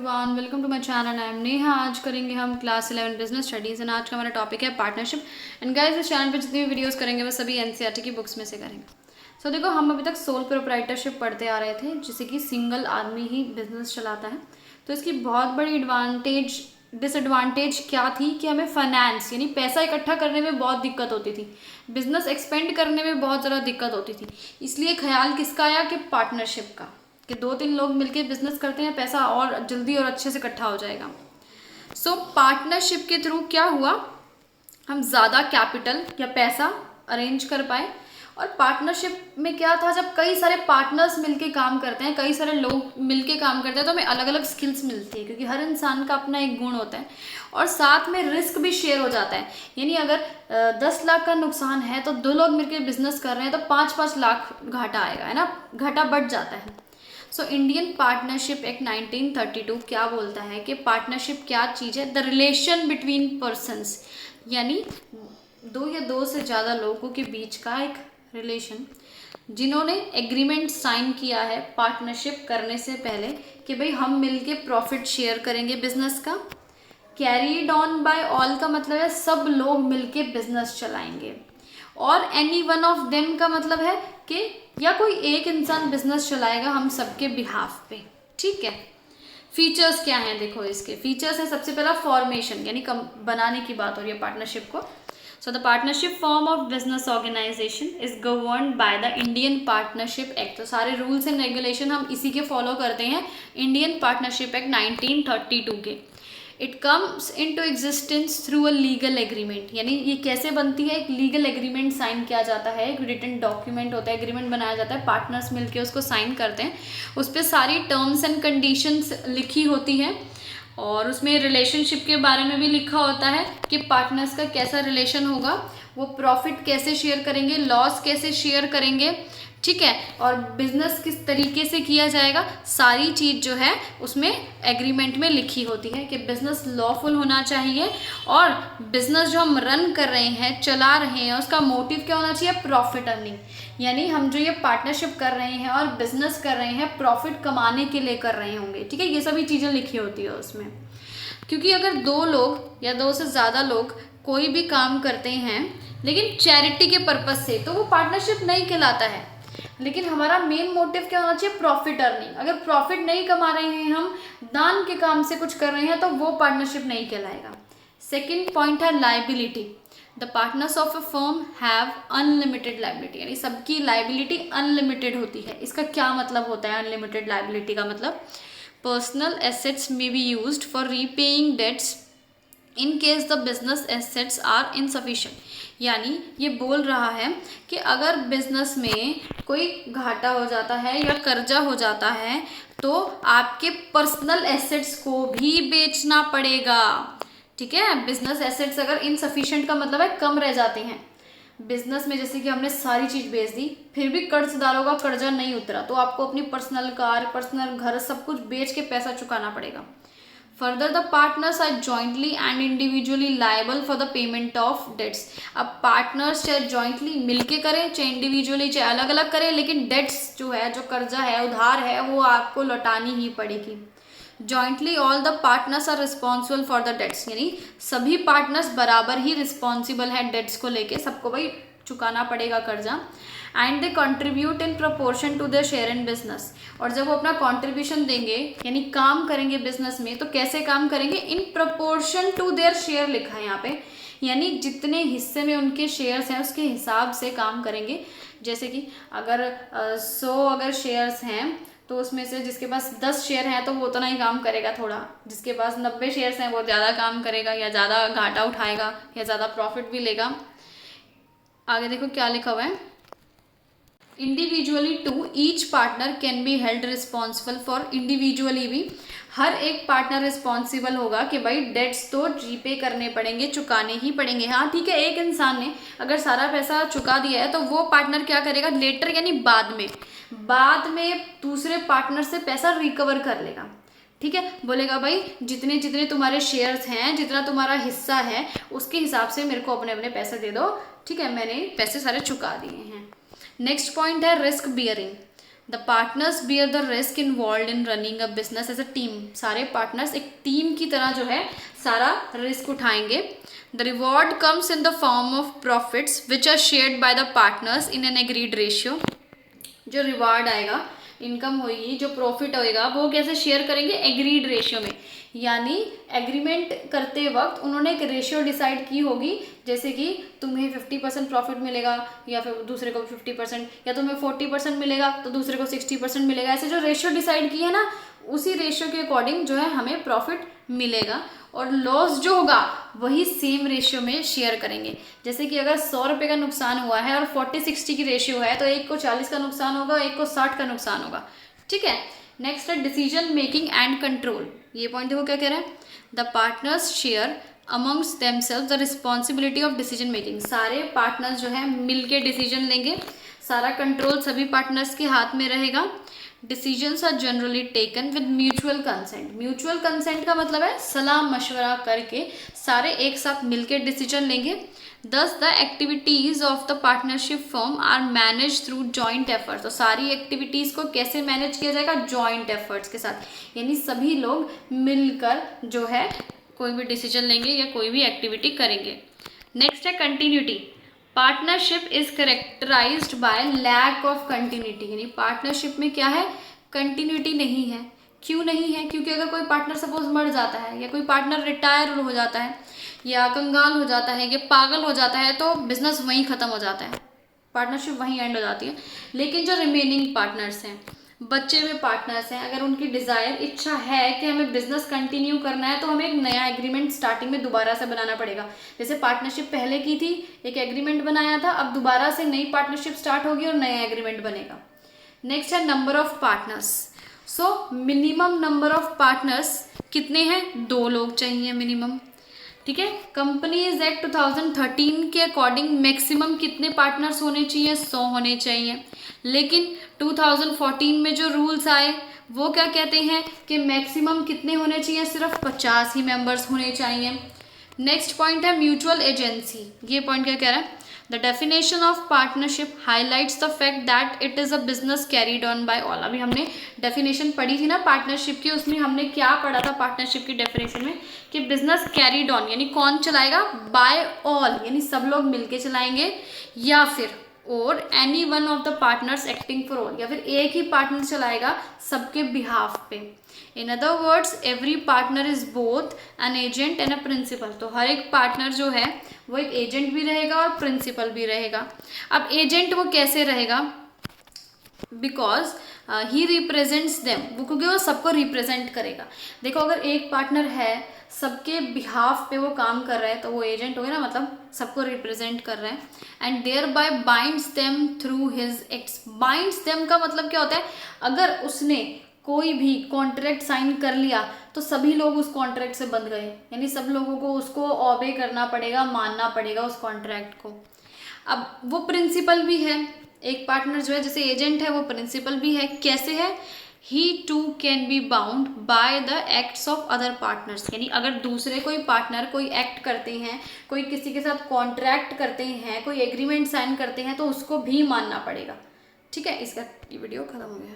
One welcome to my channel. I am Neha. आज करेंगे हम क्लास 11 बिजनेस स्टडीज़ एंड आज का हमारा टॉपिक है पार्टनरशिप। एंड गाइस, इस चैनल पे जितनी भी वीडियोस करेंगे वो सभी एनसीईआरटी की बुक्स में से करेंगे। सो देखो, हम अभी तक सोल प्रोप्राइटरशिप पढ़ते आ रहे थे, जिससे कि सिंगल आदमी ही बिजनेस चलाता है। तो इसकी बहुत बड़ी डिसएडवांटेज क्या थी कि हमें फाइनेंस यानी पैसा इकट्ठा करने में बहुत दिक्कत होती थी, बिजनेस एक्सपेंड करने में बहुत ज़्यादा दिक्कत होती थी। इसलिए ख्याल किसका आया कि पार्टनरशिप का, कि 2-3 लोग मिलकर बिजनेस करते हैं, पैसा और जल्दी और अच्छे से इकट्ठा हो जाएगा। सो पार्टनरशिप के थ्रू क्या हुआ, हम ज़्यादा कैपिटल या पैसा अरेंज कर पाए। और पार्टनरशिप में क्या था, जब कई सारे पार्टनर्स मिलके काम करते हैं, कई सारे लोग मिलके काम करते हैं, तो हमें अलग अलग स्किल्स मिलती है, क्योंकि हर इंसान का अपना एक गुण होता है। और साथ में रिस्क भी शेयर हो जाता है। यानी अगर 10 लाख का नुकसान है तो 2 लोग मिलकर बिजनेस कर रहे हैं तो 5-5 लाख घाटा आएगा, है ना, घाटा बढ़ जाता है। सो इंडियन पार्टनरशिप एक्ट 1932 क्या बोलता है कि पार्टनरशिप क्या चीज़ है? द रिलेशन बिटवीन पर्सन्स, यानी 2 या 2 से ज़्यादा लोगों के बीच का एक रिलेशन, जिन्होंने एग्रीमेंट साइन किया है पार्टनरशिप करने से पहले कि भाई हम मिलके प्रॉफिट शेयर करेंगे बिजनेस का। कैरीड ऑन बाय ऑल का मतलब है सब लोग मिलके बिजनेस चलाएंगे। और एनी वन ऑफ देम का मतलब है कि या कोई एक इंसान बिजनेस चलाएगा हम सबके बिहाफ पे। ठीक है। फीचर्स क्या हैं? देखो, इसके फीचर्स है, सबसे पहला फॉर्मेशन, यानी बनाने की बात हो रही है पार्टनरशिप को। So the partnership form of business organization is governed by the Indian Partnership Act. तो सारे रूल्स एंड रेगुलेशन हम इसी के फॉलो करते हैं, इंडियन पार्टनरशिप एक्ट 1932 के। It comes into existence through a legal agreement, यानी ये कैसे बनती है? एक लीगल एग्रीमेंट साइन किया जाता है, एक रिटन डॉक्यूमेंट होता है, एग्रीमेंट बनाया जाता है, पार्टनर्स मिलके उसको साइन करते हैं, उस पर सारी टर्म्स एंड कंडीशंस लिखी होती हैं। और उसमें रिलेशनशिप के बारे में भी लिखा होता है कि पार्टनर्स का कैसा रिलेशन होगा, वो प्रॉफिट कैसे शेयर करेंगे, लॉस कैसे शेयर करेंगे, ठीक है, और बिजनेस किस तरीके से किया जाएगा, सारी चीज़ जो है उसमें एग्रीमेंट में लिखी होती है कि बिजनेस लॉफुल होना चाहिए। और बिजनेस जो हम रन कर रहे हैं, चला रहे हैं, उसका मोटिव क्या होना चाहिए? Profit earning. यानी हम जो ये पार्टनरशिप कर रहे हैं और बिजनेस कर रहे हैं, प्रॉफिट कमाने के लिए कर रहे होंगे। ठीक है, ये सभी चीज़ें लिखी होती है उसमें। क्योंकि अगर 2 लोग या 2 से ज़्यादा लोग कोई भी काम करते हैं लेकिन चैरिटी के पर्पज से, तो वो पार्टनरशिप नहीं कहलाता है। लेकिन हमारा मेन मोटिव क्या होना चाहिए? Profit earning. अगर प्रॉफिट नहीं कमा रहे हैं, हम दान के काम से कुछ कर रहे हैं, तो वो पार्टनरशिप नहीं कहलाएगा। सेकंड पॉइंट है liability. The partners of a firm have unlimited liability, यानी सबकी लाइबिलिटी अनलिमिटेड होती है। इसका क्या मतलब होता है अनलिमिटेड लाइबिलिटी का? मतलब personal assets may be used for repaying debts in case the business assets are insufficient. यानी ये बोल रहा है कि अगर बिजनेस में कोई घाटा हो जाता है या कर्जा हो जाता है, तो आपके पर्सनल एसेट्स को भी बेचना पड़ेगा। ठीक है, बिजनेस एसेट्स अगर इनसफिशिएंट का मतलब है कम रह जाते हैं बिजनेस में, जैसे कि हमने सारी चीज़ बेच दी फिर भी कर्जदारों का कर्जा नहीं उतरा, तो आपको अपनी पर्सनल कार, पर्सनल घर सब कुछ बेच के पैसा चुकाना पड़ेगा। Further the partners are jointly and individually liable for the payment of debts. अब पार्टनर्स चाहे जॉइंटली मिलके करें, चाहे इंडिविजुअली, चाहे अलग अलग करें, लेकिन डेट्स जो है, जो कर्जा है, उधार है, वो आपको लौटानी ही पड़ेगी। Jointly all the partners are responsible for the debts, यानी सभी पार्टनर्स बराबर ही रिस्पॉन्सिबल हैं डेट्स को लेके, सबको भाई चुकाना पड़ेगा कर्जा। And they contribute in proportion to their share in business. और जब वो अपना कंट्रीब्यूशन देंगे, यानी काम करेंगे बिजनेस में, तो कैसे काम करेंगे? In proportion to their share लिखा है यहाँ पे, यानी जितने हिस्से में उनके शेयर्स हैं उसके हिसाब से काम करेंगे। जैसे कि अगर 100 अगर शेयर्स हैं, तो उसमें से जिसके पास 10 शेयर हैं तो वो उतना ही काम करेगा थोड़ा, जिसके पास 90 शेयर्स हैं वो ज़्यादा काम करेगा या ज़्यादा घाटा उठाएगा या ज़्यादा प्रॉफिट भी लेगा। आगे देखो क्या लिखा हुआ है, individually to each partner can be held responsible for, individually भी हर एक पार्टनर रिस्पॉन्सिबल होगा कि भाई डेट्स तो रीपे करने पड़ेंगे, चुकाने ही पड़ेंगे। हाँ ठीक है, एक इंसान ने अगर सारा पैसा चुका दिया है तो वो पार्टनर क्या करेगा? लेटर यानी बाद में दूसरे पार्टनर से पैसा रिकवर कर लेगा। ठीक है, बोलेगा भाई जितने जितने तुम्हारे शेयर्स हैं, जितना तुम्हारा हिस्सा है, उसके हिसाब से मेरे को अपने अपने पैसे दे दो। ठीक है, मैंने पैसे सारे चुका दिए हैं। नेक्स्ट पॉइंट है risk bearing. The partners bear the risk involve in running a business as a team. सारे पार्टनर्स एक टीम की तरह जो है सारा रिस्क उठाएंगे। The reward comes in the form of profits which are shared by the partners in an agreed ratio. जो reward आएगा, इनकम होगी, जो प्रॉफिट होएगा, वो कैसे शेयर करेंगे? एग्रीड रेशियो में। यानी एग्रीमेंट करते वक्त उन्होंने एक रेशियो डिसाइड की होगी, जैसे कि तुम्हें 50% प्रॉफिट मिलेगा या फिर दूसरे को 50%, या तुम्हें 40% मिलेगा तो दूसरे को 60% मिलेगा। ऐसे जो रेशियो डिसाइड की है ना, उसी रेशियो के अकॉर्डिंग जो है हमें प्रॉफिट मिलेगा, और लॉस जो होगा वही सेम रेशियो में शेयर करेंगे। जैसे कि अगर 100 रुपये का नुकसान हुआ है और 40-60 की रेशियो है, तो एक को 40 का नुकसान होगा, एक को 60 का नुकसान होगा। ठीक है। नेक्स्ट है डिसीजन मेकिंग एंड कंट्रोल। ये पॉइंट देखो क्या कह रहा है, the partners share amongst themselves the responsibility of decision making. सारे पार्टनर्स जो है मिल के डिसीजन लेंगे, सारा कंट्रोल सभी पार्टनर्स के हाथ में रहेगा। Decisions are generally taken with mutual consent. Mutual consent का मतलब है सलाह मशवरा करके सारे एक साथ मिलके डिसीजन लेंगे। Thus the activities of the partnership firm are manage through joint efforts. तो सारी एक्टिविटीज को कैसे मैनेज किया जाएगा? जॉइंट एफर्ट्स के साथ, यानी सभी लोग मिलकर जो है कोई भी डिसीजन लेंगे या कोई भी एक्टिविटी करेंगे। नेक्स्ट है continuity. Partnership is characterized by lack of continuity. यानी पार्टनरशिप में क्या है? कंटिन्यूटी नहीं है। क्यों नहीं है? क्योंकि अगर कोई पार्टनर सपोज मर जाता है, या कोई पार्टनर रिटायर हो जाता है, या कंगाल हो जाता है, या पागल हो जाता है, तो बिजनेस वहीं ख़त्म हो जाता है, पार्टनरशिप वहीं एंड हो जाती है। लेकिन जो रिमेनिंग पार्टनर्स हैं, बच्चे हुए पार्टनर्स हैं, अगर उनकी डिज़ायर इच्छा है कि हमें बिजनेस कंटिन्यू करना है, तो हमें एक नया एग्रीमेंट स्टार्टिंग में दोबारा से बनाना पड़ेगा। जैसे पार्टनरशिप पहले की थी, एक एग्रीमेंट बनाया था, अब दोबारा से नई पार्टनरशिप स्टार्ट होगी और नया एग्रीमेंट बनेगा। नेक्स्ट है number of partners. So minimum number of partners कितने हैं? 2 लोग चाहिए मिनिमम। ठीक है। कंपनीज एक्ट 2013 के अकॉर्डिंग मैक्सिमम कितने पार्टनर्स होने चाहिए? 100 होने चाहिए। लेकिन 2014 में जो रूल्स आए वो क्या कहते हैं कि मैक्सिमम कितने होने चाहिए? सिर्फ 50 ही मेंबर्स होने चाहिए। नेक्स्ट पॉइंट है म्यूचुअल एजेंसी। ये पॉइंट क्या कह रहा है? The definition of partnership highlights the fact that it is a business carried on by all. अभी हमने डेफिनेशन पढ़ी थी ना पार्टनरशिप की, उसमें हमने क्या पढ़ा था पार्टनरशिप की डेफिनेशन में? कि बिजनेस कैरीड ऑन यानी कौन चलाएगा? बाय ऑल, यानी सब लोग मिलके चलाएंगे, या फिर और any one of the partners acting for all, या फिर एक ही पार्टनर चलाएगा सबके बिहाफ पे। In other words every partner is both an agent and a principal. तो हर एक पार्टनर जो है वो एक एजेंट भी रहेगा और प्रिंसिपल भी रहेगा। अब एजेंट वो कैसे रहेगा? बिकॉज ही रिप्रेजेंट्स देम, वो क्योंकि वो सबको रिप्रेजेंट करेगा। देखो अगर एक पार्टनर है सबके बिहाफ पे वो काम कर रहा है, तो वो एजेंट हो गया ना, मतलब सबको रिप्रेजेंट कर रहा है। And thereby binds them through his acts. Binds them का मतलब क्या होता है? अगर उसने कोई भी कॉन्ट्रैक्ट साइन कर लिया तो सभी लोग उस कॉन्ट्रैक्ट से बंध गए, यानी सब लोगों को उसको ऑबे करना पड़ेगा, मानना पड़ेगा उस कॉन्ट्रैक्ट को। अब वो प्रिंसिपल भी है, एक पार्टनर जो है जैसे एजेंट है वो प्रिंसिपल भी है। कैसे है? He too can be bound by the acts of other partners. यानी अगर दूसरे कोई पार्टनर कोई एक्ट करते हैं, कोई किसी के साथ कॉन्ट्रैक्ट करते हैं, कोई एग्रीमेंट साइन करते हैं, तो उसको भी मानना पड़ेगा। ठीक है। इसका ये वीडियो खत्म हो गया।